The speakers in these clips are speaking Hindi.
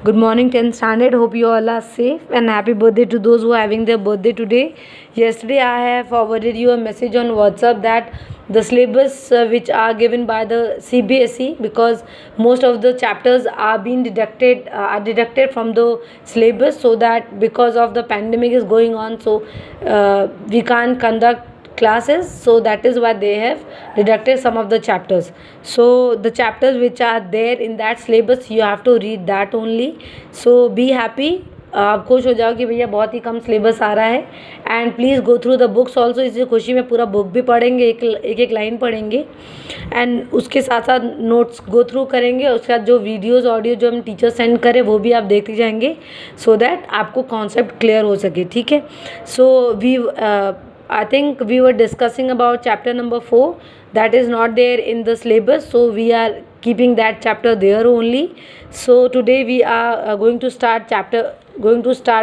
Good morning, 10th standard. Hope you all are safe and happy birthday to those who are having their birthday today. Yesterday, I have forwarded you a message on WhatsApp that the syllabus which are given by the CBSE, because most of the chapters are being deducted from the syllabus, so that because of the pandemic is going on, so we can't conduct classes, so that is why they have deducted some of the chapters. So the chapters which are there in that syllabus, you have to read that only. So be happy, आप खुश हो जाओ कि भैया बहुत ही कम सिलेबस आ रहा है. And please go through the books also. इसी खुशी में पूरा बुक भी पढ़ेंगे, एक लाइन पढ़ेंगे एंड उसके साथ साथ नोट्स गो थ्रू करेंगे. उसके बाद जो वीडियोस ऑडियो जो हम टीचर सेंड करें वो भी आप देखते जाएंगे, सो दैट आपको कॉन्सेप्ट क्लियर हो सके. ठीक है. सो I think we were discussing about chapter number 4 that is not there in the syllabus, so we are keeping that chapter there only. So today we are going to start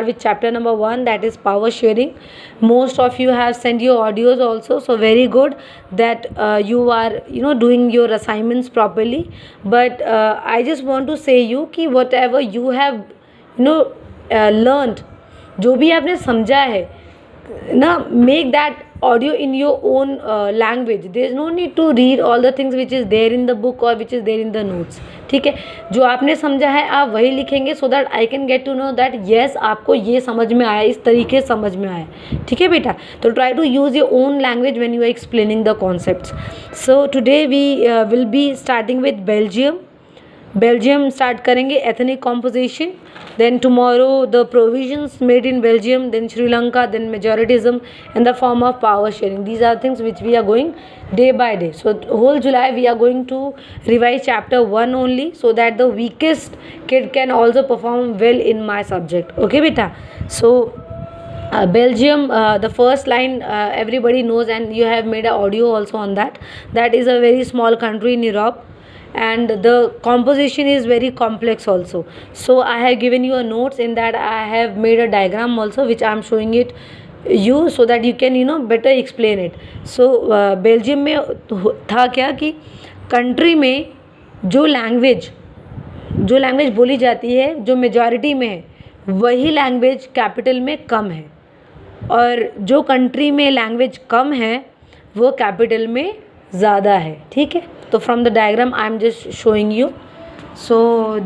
with chapter number 1, that is power sharing. Most of you have sent your audios also, so very good that you are doing your assignments properly. But I just want to say you कि whatever you have learned, जो भी आपने समझा है ना, make that audio in your own language. there is no need to read all the things which is there in the book or which is there in the notes. ठीक है. जो आपने समझा है आप वही लिखेंगे, so that I can get to know that yes आपको ये समझ में आया, इस तरीके से समझ में आया. ठीक है बेटा. तो try to use your own language when you are explaining the concepts. So today we will be starting with Belgium start करेंगे, ethnic composition, then tomorrow the provisions made in Belgium, then Sri Lanka, then majoritism and the form of power sharing. These are things which we are going day by day. So whole July we are going to revise chapter 1 only, so that the weakest kid can also perform well in my subject. Okay beta. So Belgium, the first line everybody knows, and you have made an audio also on that. That is a very small country in Europe, and the composition is very complex also. So I have given you a notes in that. I have made a diagram also which I am showing it you, so that you can better explain it. So Belgium में था क्या कि कंट्री में जो लैंग्वेज बोली जाती है, जो मेजॉरिटी में है, वही लैंग्वेज कैपिटल में कम है, और जो कंट्री में लैंग्वेज कम है वो कैपिटल में ज़्यादा है. ठीक है. तो from the diagram I am just showing you. So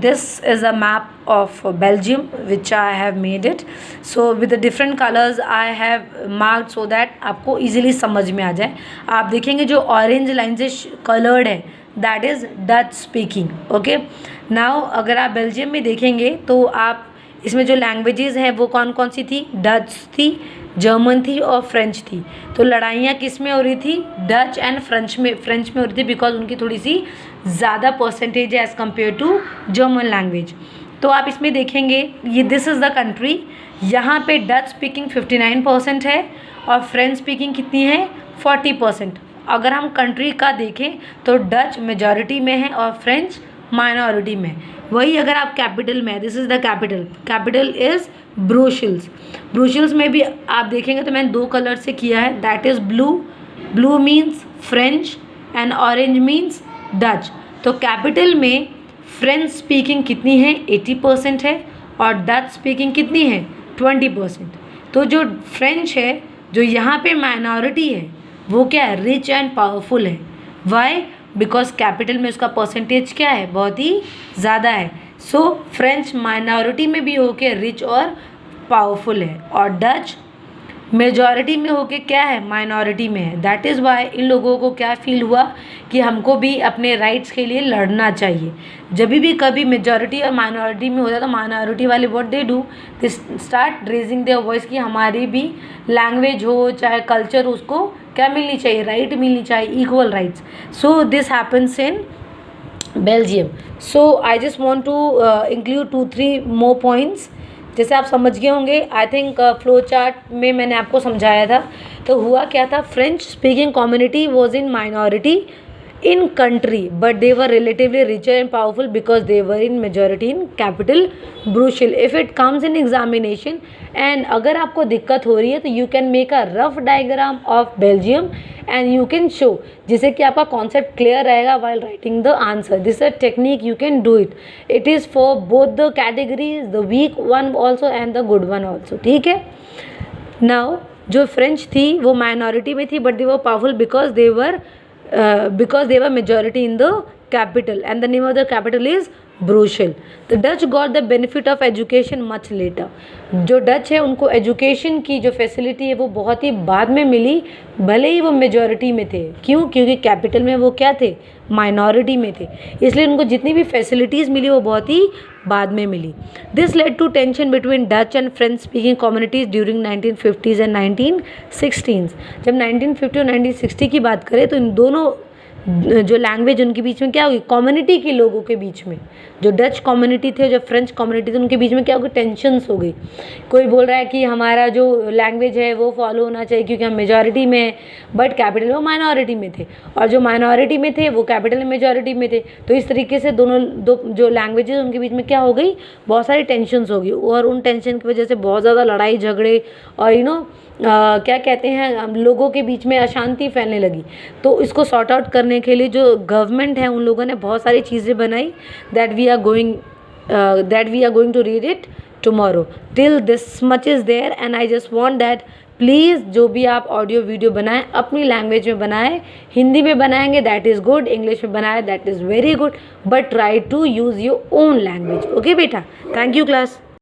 this is a map of Belgium which I have made it. So with the different colours I have marked, so that आपको इजीली समझ में आ जाए. आप देखेंगे जो ऑरेंज लाइन से कलर्ड है, that is Dutch speaking. Okay. Now अगर आप बेल्जियम में देखेंगे तो आप इसमें जो लैंग्वेजेस हैं वो कौन कौन सी थी? डच थी, जर्मन थी और फ्रेंच थी. तो लड़ाइयाँ किस में हो रही थी? डच एंड फ्रेंच में हो रही थी, बिकॉज उनकी थोड़ी सी ज़्यादा परसेंटेज है as compare to German language. तो आप इसमें देखेंगे ये दिस इज़ द कंट्री. यहाँ पे डच स्पीकिंग 59% है और फ्रेंच स्पीकिंग कितनी है? 40%. अगर हम कंट्री का देखें तो डच मेजॉरिटी में है और फ्रेंच माइनॉरिटी में. वही अगर आप कैपिटल में, this is the capital is Brussels में भी आप देखेंगे तो मैंने 2 कलर से किया है, that is blue means French and orange means Dutch. तो कैपिटल में फ्रेंच स्पीकिंग कितनी है? 80% है, और डच स्पीकिंग कितनी है? 20%. तो जो फ्रेंच है, जो यहाँ पे माइनॉरिटी है, वो क्या है? रिच एंड पावरफुल है. वाई? बिकॉज कैपिटल में उसका परसेंटेज क्या है? बहुत ही ज़्यादा है. सो फ्रेंच माइनॉरिटी में भी होके रिच और पावरफुल है, और डच मेजॉरिटी में होके क्या है? माइनॉरिटी में है. दैट इज़ वाई इन लोगों को क्या फील हुआ कि हमको भी अपने राइट्स के लिए लड़ना चाहिए. जब भी कभी मेजॉरिटी और माइनॉरिटी में होता है तो माइनॉरिटी वाले what they do, they start raising their voice कि हमारी भी लैंग्वेज हो चाहे कल्चर, उसको क्या मिलनी चाहिए? राइट मिलनी चाहिए, equal rights. So this happens in Belgium. So I just want to include 2-3 more points. जैसे आप समझ गए होंगे, आई थिंक फ्लो चार्ट में मैंने आपको समझाया था. तो हुआ क्या था? French speaking community was in minority in country, but they were relatively richer and powerful because they were in majority in capital Brussels. If it comes in examination and अगर आपको दिक्कत हो रही है तो you can make a rough diagram of Belgium and you can show, जिससे कि आपका concept clear रहेगा while writing the answer. This is a technique, you can do it. It is for both the categories, the weak one also and the good one also. ठीक है. Now जो फ्रेंच थी वो माइनॉरिटी में थी, but they were powerful because they were majority in the capital, and the name of the capital is Brussels. The Dutch got the benefit of education much later. जो डच है उनको एजुकेशन की जो फैसिलिटी है वो बहुत ही बाद में मिली, भले ही वो मेजॉरिटी में थे. क्यों? क्योंकि कैपिटल में वो क्या थे? माइनॉरिटी में थे, इसलिए उनको जितनी भी फैसिलिटीज़ मिली वो बहुत ही बाद में मिली. This led to tension between Dutch and French speaking communities during 1950s and 1960s. जब 1950 और 1960 की बात करें तो इन दोनों जो लैंग्वेज उनके बीच में क्या होगी? कम्युनिटी के लोगों के बीच में, जो डच कम्युनिटी थे, जो फ्रेंच कम्युनिटी थे, उनके बीच में क्या होगी? टेंशन्स हो गई. कोई बोल रहा है कि हमारा जो लैंग्वेज है वो फॉलो होना चाहिए क्योंकि हम मेजॉरिटी में हैं, बट कैपिटल में वो माइनॉरिटी में थे, और जो माइनॉरिटी में थे वो कैपिटल में मेजॉरिटी में थे. तो इस तरीके से दो जो लैंग्वेजेस उनके बीच में क्या हो गई? बहुत सारी टेंशन्स होगी, और उन टेंशन की वजह से बहुत ज़्यादा लड़ाई झगड़े और क्या कहते हैं, लोगों के बीच में अशांति फैलने लगी. तो इसको सॉर्ट आउट करने के लिए जो गवर्नमेंट है उन लोगों ने बहुत सारी चीज़ें बनाई that we are going to read it tomorrow. Till this much is there and I just want that please जो भी आप ऑडियो वीडियो बनाएं अपनी लैंग्वेज में बनाएं. हिंदी में बनाएंगे दैट इज़ गुड, इंग्लिश में बनाएं that is very good, but try to use your own language. Okay बेटा, थैंक यू क्लास.